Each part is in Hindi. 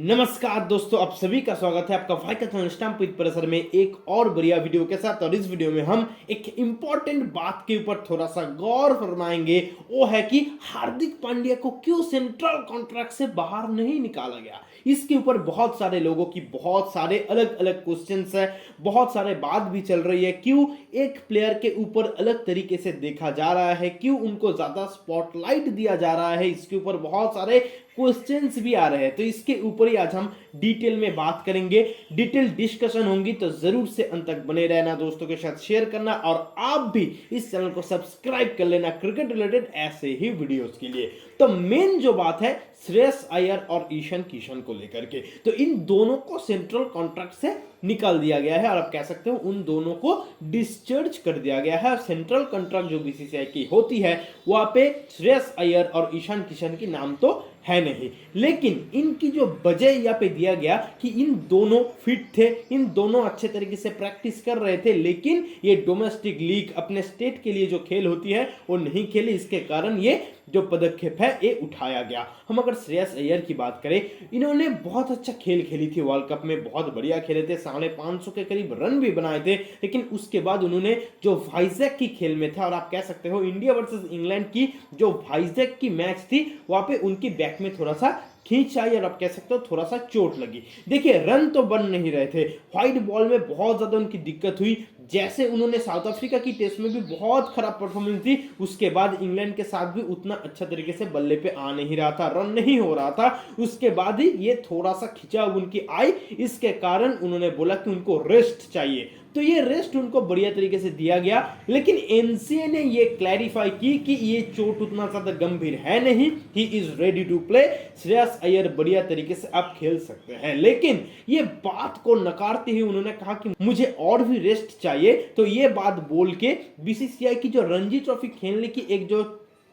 नमस्कार दोस्तों, आप सभी का स्वागत है आपका वाइकथन स्टैम्प विद परिसर में एक और बढ़िया वीडियो के साथ। और इस वीडियो में हम एक इंपॉर्टेंट बात के ऊपर थोड़ा सा गौर फरमाएंगे। वो है कि हार्दिक पांड्या को क्यों सेंट्रल कॉन्ट्रैक्ट से बाहर नहीं निकाला गया। इसके ऊपर बहुत सारे लोगों की बहुत सारे अलग अलग क्वेश्चंस है, बहुत सारे बात भी चल रही है। क्यों एक प्लेयर के ऊपर अलग तरीके से देखा जा रहा है, क्यों उनको ज्यादा स्पॉटलाइट दिया जा रहा है, इसके ऊपर बहुत सारे क्वेश्चंस भी आ रहे हैं। तो इसके ऊपर ही आज हम डिटेल में बात करेंगे, डिटेल डिस्कशन होंगी। तो जरूर से अंत तक बने रहना, दोस्तों के साथ शेयर करना और आप भी इस चैनल को सब्सक्राइब कर लेना क्रिकेट रिलेटेड ऐसे ही वीडियोस के लिए। तो मेन जो बात है श्रेयस अय्यर और ईशान किशन को लेकर के, तो इन दोनों को सेंट्रल कॉन्ट्रैक्ट से निकाल दिया गया है और आप कह सकते हो उन दोनों को डिस्चार्ज कर दिया गया है। सेंट्रल कॉन्ट्रैक्ट जो बीसीसीआई की होती है वहां पे श्रेयस अय्यर और ईशान किशन की नाम तो है नहीं, लेकिन इनकी जो वजह यहाँ पे दिया गया कि इन दोनों फिट थे, इन दोनों अच्छे तरीके से प्रैक्टिस कर रहे थे, लेकिन ये डोमेस्टिक लीग अपने स्टेट के लिए जो खेल होती है वो नहीं खेली। इसके कारण ये जो पदक्षेप है ये उठाया गया। हम अगर श्रेयस अय्यर की बात करें, इन्होंने बहुत अच्छा खेल खेली थी वर्ल्ड कप में, बहुत बढ़िया खेले थे, 550 के करीब रन भी बनाए थे। लेकिन उसके बाद उन्होंने जो वाइजैक की खेल में था, और आप कह सकते हो इंडिया वर्सेस इंग्लैंड की जो वाइजैक की मैच थी वहां पे उनकी बैक में थोड़ा सा खींच आई और आप कह सकते हो थोड़ा सा चोट लगी। देखिए रन तो बन नहीं रहे थे, व्हाइट बॉल में बहुत ज्यादा उनकी दिक्कत हुई। जैसे उन्होंने साउथ अफ्रीका की टेस्ट में भी बहुत खराब परफॉर्मेंस दी, उसके बाद इंग्लैंड के साथ भी उतना अच्छा तरीके से बल्ले पे आ नहीं रहा था, रन नहीं हो रहा था। उसके बाद ही ये थोड़ा सा खिंचाव उनकी आई, इसके कारण उन्होंने बोला कि उनको रेस्ट चाहिए। तो ये रेस्ट उनको बढ़िया तरीके से दिया गया, लेकिन एनसीए ने ये क्लैरिफाई की कि ये चोट उतना ज्यादा गंभीर है नहीं, he is ready to play. Shreyas Iyer बढ़िया तरीके से आप खेल सकते हैं, लेकिन ये बात को नकारते ही उन्होंने कहा कि मुझे और भी रेस्ट चाहिए। तो ये बात बोल के बीसीसीआई की जो रणजी ट्रॉफी खेलने की एक जो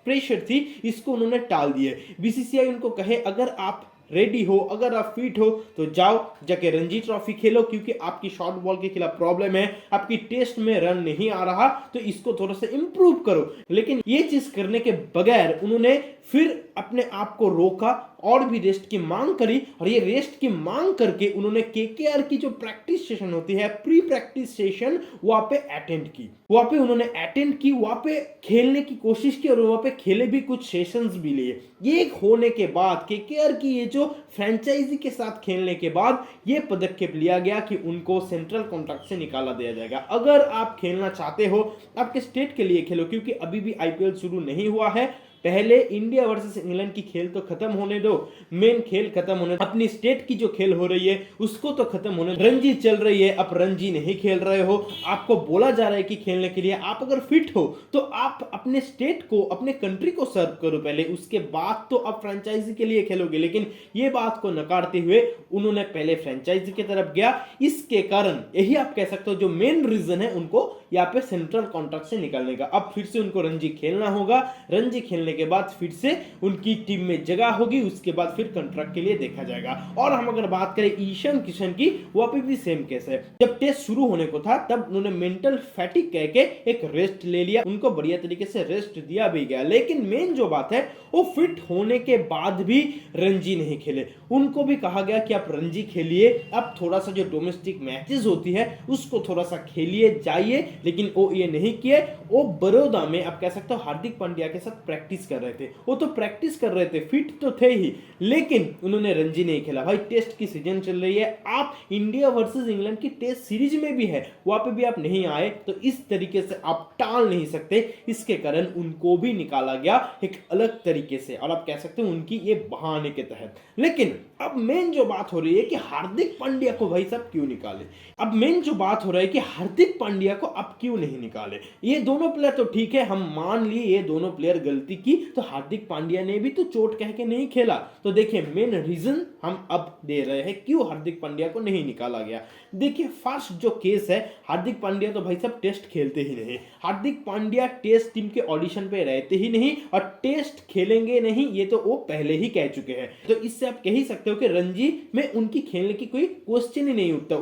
प्रेशर थी इसको उन्होंने टाल दिया। बीसीसीआई उनको कहे अगर आप रेडी हो, अगर आप फिट हो तो जाओ जाके रणजी ट्रॉफी खेलो, क्योंकि आपकी शॉर्ट बॉल के खिलाफ प्रॉब्लम है, आपकी टेस्ट में रन नहीं आ रहा, तो इसको थोड़ा सा इंप्रूव करो। लेकिन ये चीज करने के बगैर उन्होंने फिर अपने आप को रोका और भी रेस्ट की मांग करी। और ये रेस्ट की मांग करके उन्होंने केकेआर की जो प्रैक्टिस सेशन होती है, प्री प्रैक्टिस सेशन, वहां पे अटेंड की, वहां पे उन्होंने अटेंड की, वहां पे खेलने की कोशिश की और वहां पे खेले भी, कुछ सेशंस भी लिए। ये होने के बाद केकेआर की ये जो फ्रेंचाइजी के साथ खेलने के बाद ये पदक्षेप लिया गया कि उनको सेंट्रल कॉन्ट्रैक्ट से निकाला दिया जाएगा। अगर आप खेलना चाहते हो, आपके स्टेट के लिए खेलो, क्योंकि अभी भी आईपीएल शुरू नहीं हुआ है। पहले इंडिया वर्सेस इंग्लैंड की खेल तो खत्म होने दो, मेन खेल खत्म होने दो, अपनी स्टेट की जो खेल हो रही है उसको तो खत्म होने दो। रणजी चल रही है, आप रणजी नहीं खेल रहे हो, आपको बोला जा रहा है कि खेलने के लिए आप अगर फिट हो तो आप अपने स्टेट को, अपने कंट्री को सर्व करो पहले, उसके बाद तो आप फ्रेंचाइजी के लिए खेलोगे। लेकिन ये बात को नकारते हुए उन्होंने पहले फ्रेंचाइजी की तरफ गया। इसके कारण यही आप कह सकते हो जो मेन रीजन है उनको यहाँ पे सेंट्रल कॉन्ट्रैक्ट से निकालने का। अब फिर से उनको रणजी खेलना होगा, रणजी खेलने के बाद फिर से उनकी टीम में जगह होगी, उसके बाद फिर कॉन्ट्रैक्ट के लिए देखा जाएगा। और हम अगर बात करें ईशान किशन की, वहां पे भी सेम केस है। जब टेस्ट शुरू होने को था तब उन्होंने मेंटल फैटिक कह के एक रेस्ट ले लिया, उनको बढ़िया तरीके से रेस्ट दिया भी गया। लेकिन मेन जो बात है वो फिट होने के बाद भी रणजी नहीं खेले, उनको भी कहा गया कि आप रणजी खेलिए, अब थोड़ा सा जो डोमेस्टिक मैचेस होती है उसको थोड़ा सा खेलिए जाइए। लेकिन वो ये नहीं किए, वो बड़ौदा में आप कह सकते हो हार्दिक पांड्या के साथ प्रैक्टिस कर रहे थे, वो तो प्रैक्टिस कर रहे थे, फिट तो थे ही, लेकिन उन्होंने रणजी नहीं खेला। भाई टेस्ट की सीजन चल रही है, आप इंडिया वर्सेस इंग्लैंड की टेस्ट सीरीज में भी है, वहां पे भी आप नहीं आए, तो इस तरीके से आप टाल नहीं सकते। इसके कारण उनको भी निकाला गया एक अलग तरीके से, और आप कह सकते हो उनकी ये बहाने के तहत। लेकिन अब मेन जो बात हो रही है कि हार्दिक पांड्या को भाई साहब क्यों निकाले। अब मेन जो बात हो रहा है कि हार्दिक पांड्या को अब क्यों नहीं निकाले। ये दोनों प्लेयर तो ठीक है, हम मान लिए ये दोनों प्लेयर गलती की, तो हार्दिक पांड्या ने भी तो चोट कह के नहीं खेला। तो देखिए मेन रीजन हम अब दे रहे हैं क्यों हार्दिक पांड्या को नहीं निकाला गया। देखिए फर्स्ट जो केस है, हार्दिक पांड्या तो भाई साहब टेस्ट खेलते ही नहीं, हार्दिक पांड्या टेस्ट टीम के ऑडिशन पे रहते ही नहीं और टेस्ट खेलेंगे नहीं, ये तो वो पहले ही कह चुके हैं। तो इससे आप कह ही सकते हो कि रणजी में उनकी खेलने की कोई क्वेश्चन ही नहीं उठता।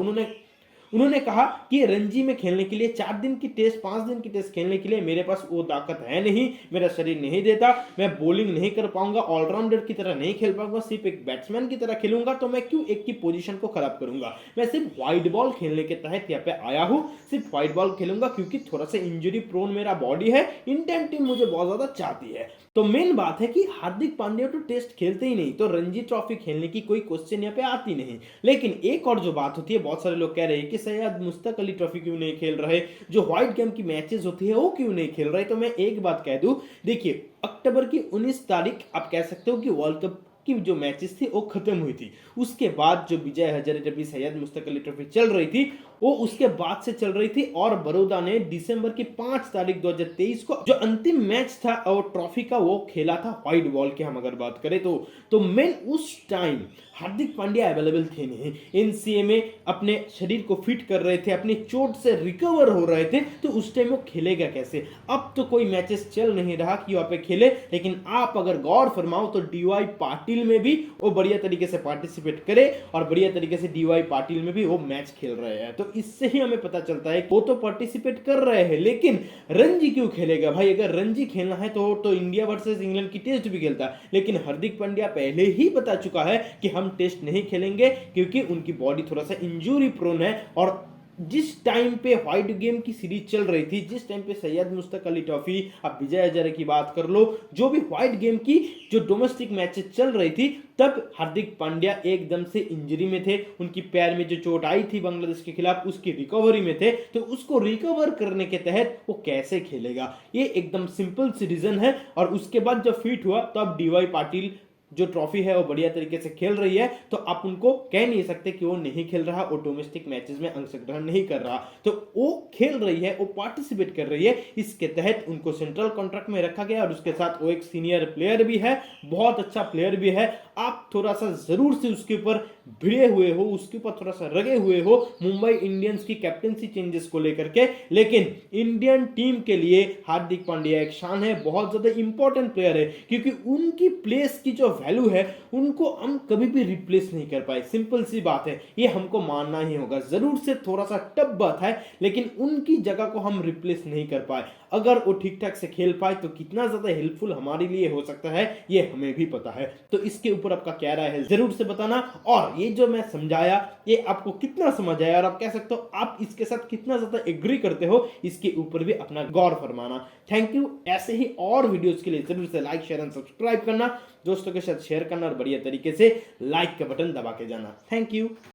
उन्होंने कहा कि रणजी में खेलने के लिए 4 दिन की टेस्ट 5 दिन की टेस्ट खेलने के लिए मेरे पास वो ताकत है नहीं, मेरा शरीर नहीं देता, मैं बॉलिंग नहीं कर पाऊंगा, ऑलराउंडर की तरह नहीं खेल पाऊंगा, सिर्फ एक बैट्समैन की तरह खेलूंगा, तो मैं क्यों एक की पोजीशन को खराब करूंगा। मैं सिर्फ वाइड बॉल खेलने के तहत यहाँ पे आया हूं, सिर्फ वाइड बॉल खेलूंगा क्योंकि थोड़ा सा इंजरी प्रोन मेरा बॉडी है, इंडियन टीम मुझे बहुत ज्यादा चाहती है। तो मेन बात है कि हार्दिक पांड्या तो टेस्ट खेलते ही नहीं, तो रणजी ट्रॉफी खेलने की कोई क्वेश्चन यहाँ पे आती नहीं। लेकिन एक और जो बात होती है, बहुत सारे लोग कह रहे हैं कि सैयद मुश्ताक अली ट्रॉफी क्यों नहीं खेल रहे, जो व्हाइट गेम की मैचेस होती है वो क्यों नहीं खेल रहे। तो मैं एक बात कह दूं, देखिए अक्टूबर की 19 तारीख आप कह सकते हो कि वर्ल्ड कप की जो मैचेस थी वो खत्म हुई थी। उसके बाद जो विजय हजारे ट्रॉफी, सैयद मुश्ताक अली ट्रॉफी चल रही थी, वो उसके बाद से चल रही थी। और बड़ौदा ने दिसंबर की 5 तारीख 2023 को जो अंतिम मैच था और ट्रॉफी का वो खेला था व्हाइट बॉल की, हम अगर बात करें तो मेन उस टाइम हार्दिक पांड्या अवेलेबल थे नहीं, एनसीए में अपने शरीर को फिट कर रहे थे, अपनी चोट से रिकवर हो रहे थे, तो उस टाइम वो खेलेगा कैसे। अब तो कोई मैचेस चल नहीं रहा कि वहां पे खेले, लेकिन आप अगर गौर फरमाओ तो डीवाई पाटिल में भी वो बढ़िया तरीके से पार्टिसिपेट करे और बढ़िया तरीके से डीवाई पाटिल में भी वो मैच खेल रहे हैं। तो इससे ही हमें पता चलता है वो तो पार्टिसिपेट कर रहे हैं, लेकिन रणजी क्यों खेलेगा भाई। अगर रणजी खेलना है तो इंडिया वर्सेस इंग्लैंड की टेस्ट भी खेलता, लेकिन हार्दिक पांड्या पहले ही बता चुका है कि हम टेस्ट नहीं खेलेंगे क्योंकि उनकी बॉडी थोड़ा सा इंजरी प्रोन है। और जिस टाइम पे व्हाइट गेम की सीरीज चल रही थी, जिस टाइम पे सैयद मुश्ताक अली ट्रॉफी, अब विजय हजारे की बात कर लो, जो भी व्हाइट गेम की जो डोमेस्टिक मैचेस चल रही थी, तब हार्दिक पांड्या एकदम से इंजरी में थे, उनकी पैर में जो चोट आई थी बांग्लादेश के खिलाफ उसकी रिकवरी में थे। तो उसको रिकवर करने के तहत वो कैसे खेलेगा, ये एकदम सिंपल सी रीजन है। और उसके बाद जब फिट हुआ तो अब डीवाई पाटिल जो ट्रॉफी है वो बढ़िया तरीके से खेल रही है, तो आप उनको कह नहीं सकते कि वो नहीं खेल रहा, वो डोमेस्टिक मैचेस में अंशग्रहण नहीं कर रहा। तो वो खेल रही है, वो पार्टिसिपेट कर रही है, इसके तहत उनको सेंट्रल कॉन्ट्रैक्ट में रखा गया। और उसके साथ वो एक सीनियर प्लेयर भी है, बहुत अच्छा प्लेयर भी है। आप थोड़ा सा जरूर से उसके ऊपर भिड़े हुए हो, उसके ऊपर थोड़ा सा रगे हुए हो मुंबई इंडियंस की कैप्टनसी चेंजेस को लेकर के, लेकिन इंडियन टीम के लिए हार्दिक पांड्या एक शान है, बहुत ज्यादा इंपॉर्टेंट प्लेयर है, क्योंकि उनकी प्लेस की जो वैल्यू है उनको हम कभी भी रिप्लेस नहीं कर पाए। सिंपल सी बात है, ये हमको मानना ही होगा। जरूर से थोड़ा सा टफ बात है, लेकिन उनकी जगह को हम रिप्लेस नहीं कर पाए। अगर वो ठीक ठाक से खेल पाए तो कितना ज्यादा हेल्पफुल हमारे लिए हो सकता है, ये हमें भी पता है। तो इसके ऊपर आपका क्या राय है जरूर से बताना। और ये जो मैं समझाया ये आपको कितना समझ आया, और आप कह सकते हो आप इसके साथ कितना ज्यादा एग्री करते हो, इसके ऊपर भी अपना गौर फरमाना। Thank you. ऐसे ही और वीडियोस के लिए जरूर से लाइक शेयर एंड सब्सक्राइब करना, दोस्तों के साथ शेयर करना और बढ़िया तरीके से लाइक का बटन दबा के जाना। Thank you.